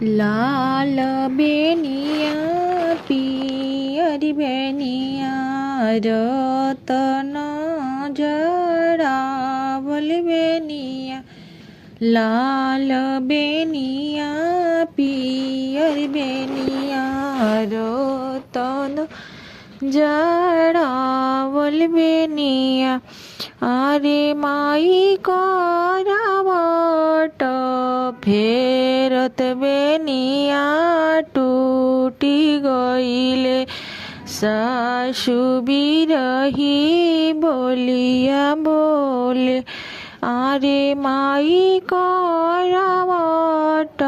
लाल बेनिया पियर बेनिया रतन जड़ावल बेनिया। लाल बेनिया पियर बेनिया रतन जड़ावल बेनिया। अरे माई करावट फेरत बेनिया टूटी गईले। सासु बिरही बोलिया बोले अरे माई करावट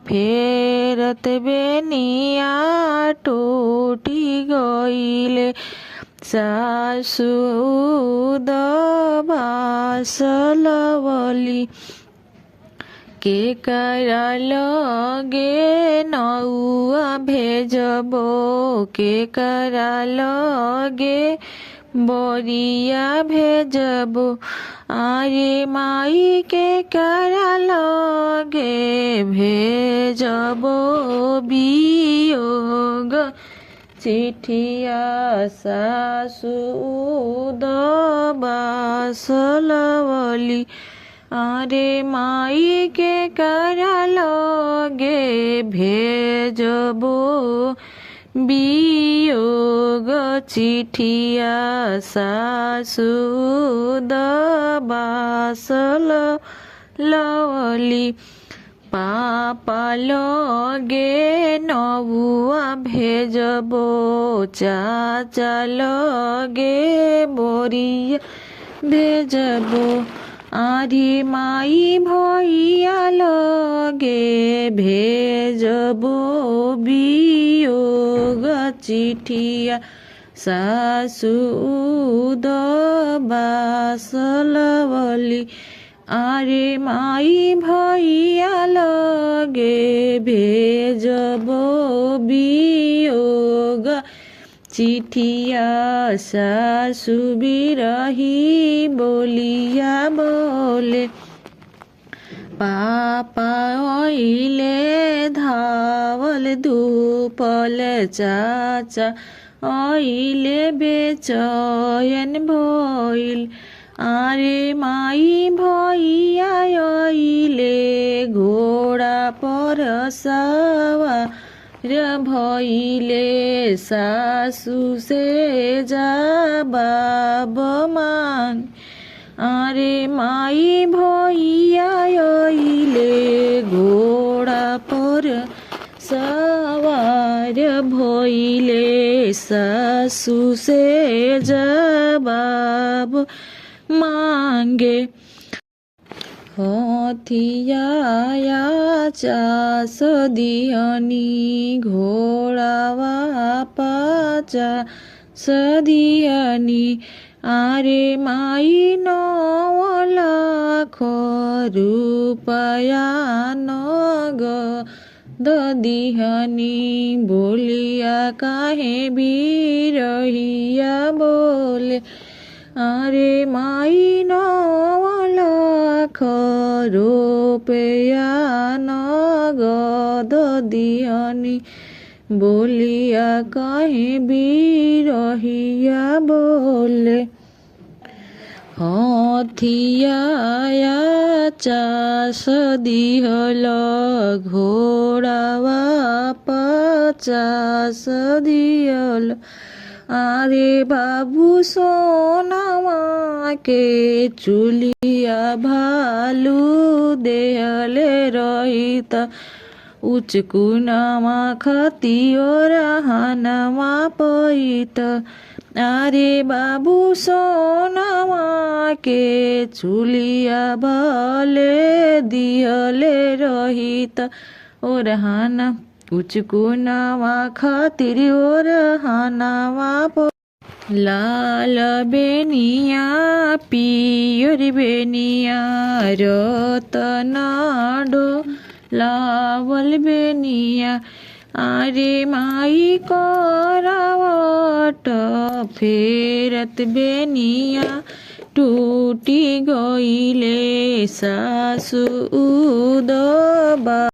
फेरत बेनिया टूटी गईले। सासु दबासलवली के करा लगे नौआ भेजबो के करा लगे बोरिया भेजबो। अरे माई के करा लगे भेजबो बियोग चिठिया। सासु दबासलवली अरे माई के करा लगे भेजबो बियोग चिठिया। सासु दबासलवली पापा लगे नौआ भेजबो चाचा लगे बोरिया भेजबो। आरे माई भैया लगे भेजबो बियोग चिठिया। सासु दबासलवली अरे माई भैया लगे भेजबो बियोग चिठिया। सासु बिरही बोलिया बोले पापा आइले धावल धूपल चाचा आइले बेचैन भइल। अरे माई भैया आइले घोड़ा पर सवार भइले। सासु से जवाब मांग अरे माई भैया आइले घोड़ा पर सवार भइले। सासु से जवाब मांगे हथिया चास दियनी घोड़ावा पाचा सदियनी। अरे माई 9 लाख रुपया नगद दिहनी। बोलिया काहे बिरहिया बोले अरे माई 9 लाख रुपया नगद दिहनी। बोलिया काहे बिरहिया बोले हथिया चास दिहल घोड़ावा पचास दिहल। अरे बाबू सोनावा के चुलिया भालू देहले रहित उचकुनामा खतियोर हानामा पैत। अरे बाबू सोनामा के चुलिया भले दिहले रहित और हाना उचकुनामा खातिर और हानामा लाल बेनिया पियर बेनिया रतन लावल बेनिया। अरे माई करावट फेरत बेनिया टूटी गईले सासु दबा